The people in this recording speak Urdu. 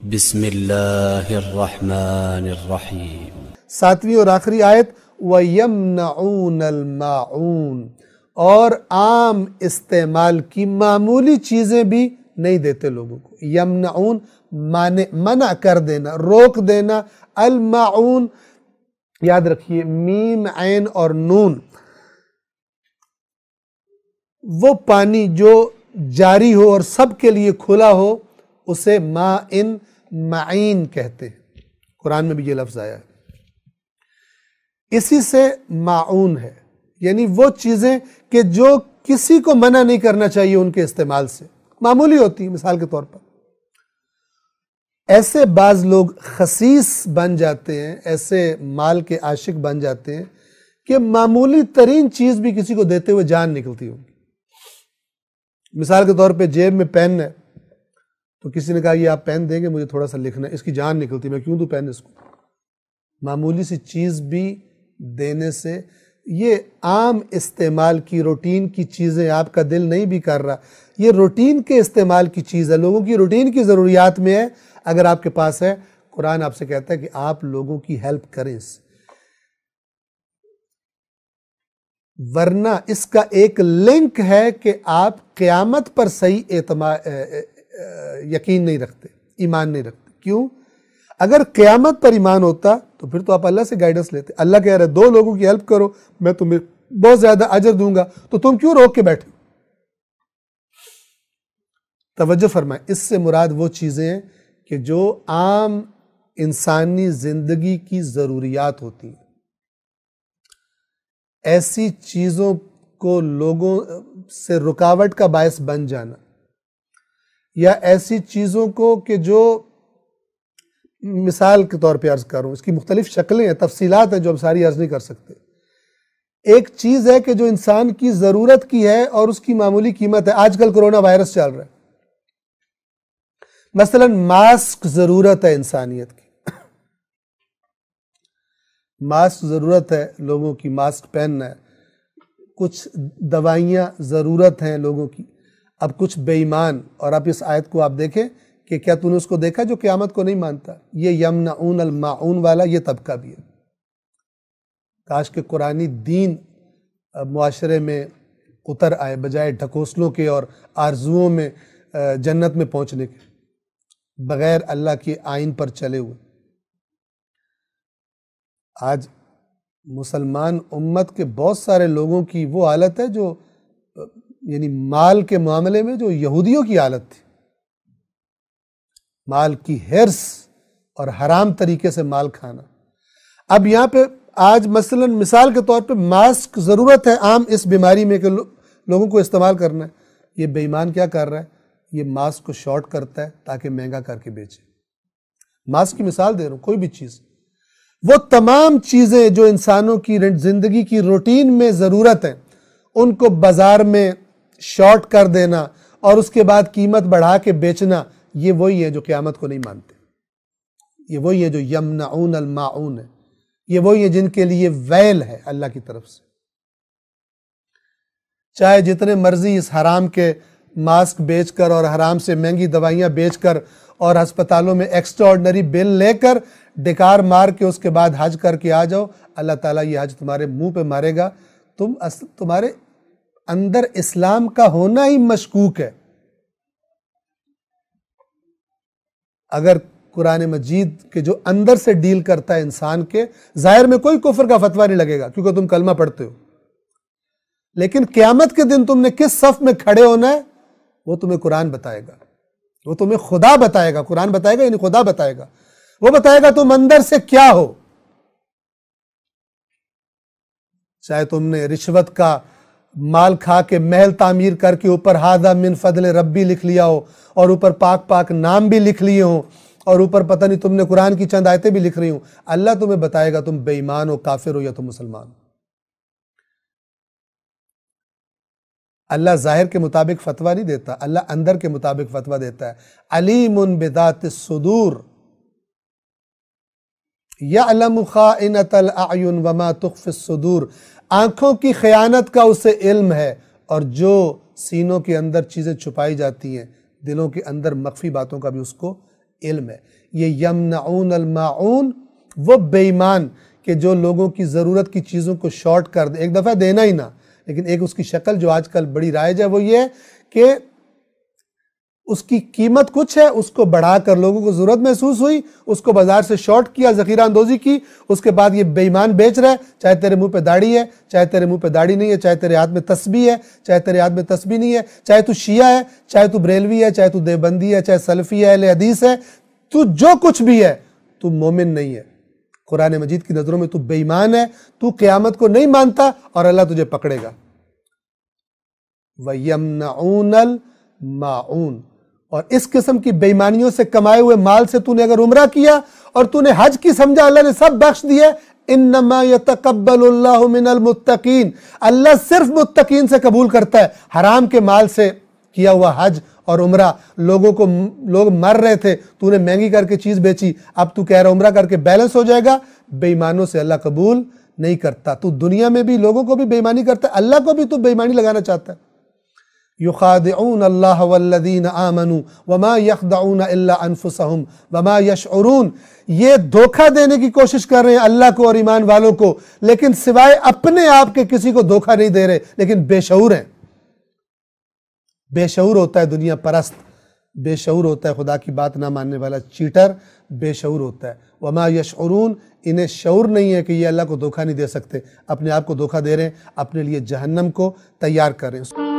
بسم اللہ الرحمن الرحیم۔ 7ویں اور آخری آیت وَيَمْنَعُونَ الْمَاعُونَ، اور عام استعمال کی معمولی چیزیں بھی نہیں دیتے لوگوں کو۔ یمنعون منع کر دینا، روک دینا۔ الماعون یاد رکھیے میم عین اور نون، وہ پانی جو جاری ہو اور سب کے لیے کھلا ہو اسے مائن معین کہتے ہیں۔ قرآن میں بھی یہ لفظ آیا ہے، اسی سے معون ہے، یعنی وہ چیزیں کہ جو کسی کو منع نہیں کرنا چاہیے ان کے استعمال سے، معمولی ہوتی ہیں۔ مثال کے طور پر ایسے بعض لوگ خسیس بن جاتے ہیں، ایسے مال کے عاشق بن جاتے ہیں کہ معمولی ترین چیز بھی کسی کو دیتے ہوئے جان نکلتی ہوگی۔ مثال کے طور پہ جیب میں پین ہے تو کسی نے کہا یہ آپ پین دیں گے، مجھے تھوڑا سا لکھنا ہے، اس کی جان نکلتی، میں کیوں دوں پین اس کو؟ معمولی سی چیز بھی دینے سے، یہ عام استعمال کی روٹین کی چیزیں آپ کا دل نہیں بھی کر رہا، یہ روٹین کے استعمال کی چیز ہے، لوگوں کی روٹین کی ضروریات میں ہے۔ اگر آپ کے پاس ہے، قرآن آپ سے کہتا ہے کہ آپ لوگوں کی ہیلپ کریں اس سے، ورنہ اس کا ایک لنک ہے کہ آپ قیامت پر صحیح یقین نہیں رکھتے، ایمان نہیں رکھتے۔ کیوں؟ اگر قیامت پر ایمان ہوتا تو پھر تو آپ اللہ سے گائیڈنس لیتے۔ اللہ کہہ رہے 2 لوگوں کی ہیلپ کرو، میں تمہیں بہت زیادہ اجر دوں گا، تو تم کیوں روک کے بیٹھے؟ توجہ فرمائیں، اس سے مراد وہ چیزیں ہیں کہ جو عام انسانی زندگی کی ضروریات ہوتی ہیں۔ ایسی چیزوں کو لوگوں سے رکاوٹ کا باعث بن جانا، یا ایسی چیزوں کو کہ جو مثال کے طور پہ عرض کروں، اس کی مختلف شکلیں ہیں، تفصیلات ہیں جو ہم ساری عرض نہیں کر سکتے۔ ایک چیز ہے کہ جو انسان کی ضرورت کی ہے اور اس کی معمولی قیمت ہے۔ آج کل کرونا وائرس چل رہا ہے، مثلا ماسک ضرورت ہے انسانیت کی، ماسک ضرورت ہے لوگوں کی، ماسک پہننا ہے۔ کچھ دوائیاں ضرورت ہیں لوگوں کی۔ اب کچھ بے ایمان، اور اب اس آیت کو آپ دیکھیں کہ کیا تُو نے اس کو دیکھا جو قیامت کو نہیں مانتا؟ یہ یمنعون الماعون والا یہ طبقہ بھی ہے۔ کاش کہ قرآنی دین معاشرے میں اتر آئے، بجائے ڈھکوسلوں کے اور آرزوؤں میں جنت میں پہنچنے کے، بغیر اللہ کے آئین پر چلے ہوئے۔ آج مسلمان امت کے بہت سارے لوگوں کی وہ حالت ہے جو یعنی مال کے معاملے میں جو یہودیوں کی حالت تھی، مال کی حرص اور حرام طریقے سے مال کھانا۔ اب یہاں پہ آج مثلا مثال کے طور پہ ماسک ضرورت ہے عام اس بیماری میں کہ لوگوں کو استعمال کرنا ہے، یہ بے ایمان کیا کر رہا ہے؟ یہ ماسک کو شارٹ کرتا ہے تاکہ مہنگا کر کے بیچے۔ ماسک کی مثال دے رہا ہوں، کوئی بھی چیز، وہ تمام چیزیں جو انسانوں کی زندگی کی روٹین میں ضرورت ہیں، ان کو بازار میں شارٹ کر دینا اور اس کے بعد قیمت بڑھا کے بیچنا، یہ وہی ہے جو قیامت کو نہیں مانتے، یہ وہی ہے جو یمنعون الماعون ہے، یہ وہی ہے جن کے لیے ویل ہے اللہ کی طرف سے۔ چاہے جتنے مرضی اس حرام کے ماسک بیچ کر اور حرام سے مہنگی دوائیاں بیچ کر اور ہسپتالوں میں ایکسٹرا آرڈنری بل لے کر ڈکار مار کے اس کے بعد حج کر کے آ جاؤ، اللہ تعالیٰ یہ حج تمہارے منہ پہ مارے گا۔ تمہارے اندر اسلام کا ہونا ہی مشکوک ہے۔ اگر قرآن مجید کے جو اندر سے ڈیل کرتا ہے انسان کے، ظاہر میں کوئی کفر کا فتویٰ نہیں لگے گا کیونکہ تم کلمہ پڑھتے ہو، لیکن قیامت کے دن تم نے کس صف میں کھڑے ہونا ہے وہ تمہیں قرآن بتائے گا، وہ تمہیں خدا بتائے گا۔ قرآن بتائے گا یعنی خدا بتائے گا، وہ بتائے گا تم اندر سے کیا ہو۔ چاہے تم نے رشوت کا مال کھا کے محل تعمیر کر کے اوپر ھذا من فضل ربی لکھ لیا ہو، اور اوپر پاک پاک نام بھی لکھ لیے ہوں، اور اوپر پتہ نہیں تم نے قرآن کی چند آیتیں بھی لکھ رہی ہوں، اللہ تمہیں بتائے گا تم بے ایمان ہو، کافر ہو یا تم مسلمان ہو۔ اللہ ظاہر کے مطابق فتویٰ نہیں دیتا، اللہ اندر کے مطابق فتویٰ دیتا ہے۔ علیم بذات الصدور یعلم خائنۃ الاعین وما تخفی الصدور، آنکھوں کی خیانت کا اسے علم ہے، اور جو سینوں کے اندر چیزیں چھپائی جاتی ہیں، دلوں کے اندر مخفی باتوں کا بھی اس کو علم ہے۔ یہ یمنعون الماعون، وہ بے ایمان کہ جو لوگوں کی ضرورت کی چیزوں کو شارٹ کر دے، ایک دفعہ دینا ہی نہ، لیکن ایک اس کی شکل جو آج کل بڑی رائج ہے وہ یہ ہے کہ اس کی قیمت کچھ ہے، اس کو بڑھا کر لوگوں کو ضرورت محسوس ہوئی، اس کو بازار سے شارٹ کیا، ذخیرہ اندوزی کی، اس کے بعد یہ بے ایمان بیچ رہا ہے، چاہے تیرے منہ پہ داڑھی ہے، چاہے تیرے منہ پہ داڑھی نہیں ہے، چاہے تیرے ہاتھ میں تسبیح ہے، چاہے تیرے ہاتھ میں تسبیح نہیں ہے، چاہے تو شیعہ ہے، چاہے تو بریلوی ہے، چاہے تو دیوبندی ہے، چاہے سلفی ہے، اہل حدیث ہے، تو جو کچھ بھی ہے تو مومن نہیں ہے۔ قرآن مجید کی نظروں میں تو بے ایمان ہے، تو قیامت کو نہیں مانتا اور اللہ تجھے پکڑے گا۔ وَيَمْنَعُونَ الْمَاعُونَ، اور اس قسم کی بے ایمانیوں سے کمائے ہوئے مال سے تو نے اگر عمرہ کیا اور تو نے حج کی سمجھا اللہ نے سب بخش دیے، انما یتقبل اللہ من المتقین، اللہ صرف متقین سے قبول کرتا ہے۔ حرام کے مال سے کیا ہوا حج اور عمرہ، لوگ مر رہے تھے، تو نے مہنگی کر کے چیز بیچی، اب تو کہہ رہا عمرہ کر کے بیلنس ہو جائے گا، بے ایمانوں سے اللہ قبول نہیں کرتا۔ تو دنیا میں بھی لوگوں کو بھی بے ایمانی کرتا ہے، اللہ کو بھی تو بے ایمانی لگانا چاہتا ہے۔ یخادعون اللہ والذین آمنوا وما یخدعون الا انفسهم وما یشعرون، یہ دھوکہ دینے کی کوشش کر رہے ہیں اللہ کو اور ایمان والوں کو، لیکن سوائے اپنے آپ کے کسی کو دھوکہ نہیں دے رہے، لیکن بے شعور ہیں۔ بے شعور ہوتا ہے دنیا پرست، بے شعور ہوتا ہے خدا کی بات نہ ماننے والا چیٹر، بے شعور ہوتا ہے۔ وما یشعرون، انہیں شعور نہیں ہے کہ یہ اللہ کو دھوکہ نہیں دے سکتے، اپنے آپ کو دھوکہ دے رہے ہیں، اپنے لیے جہنم کو تیار کر رہے ہیں۔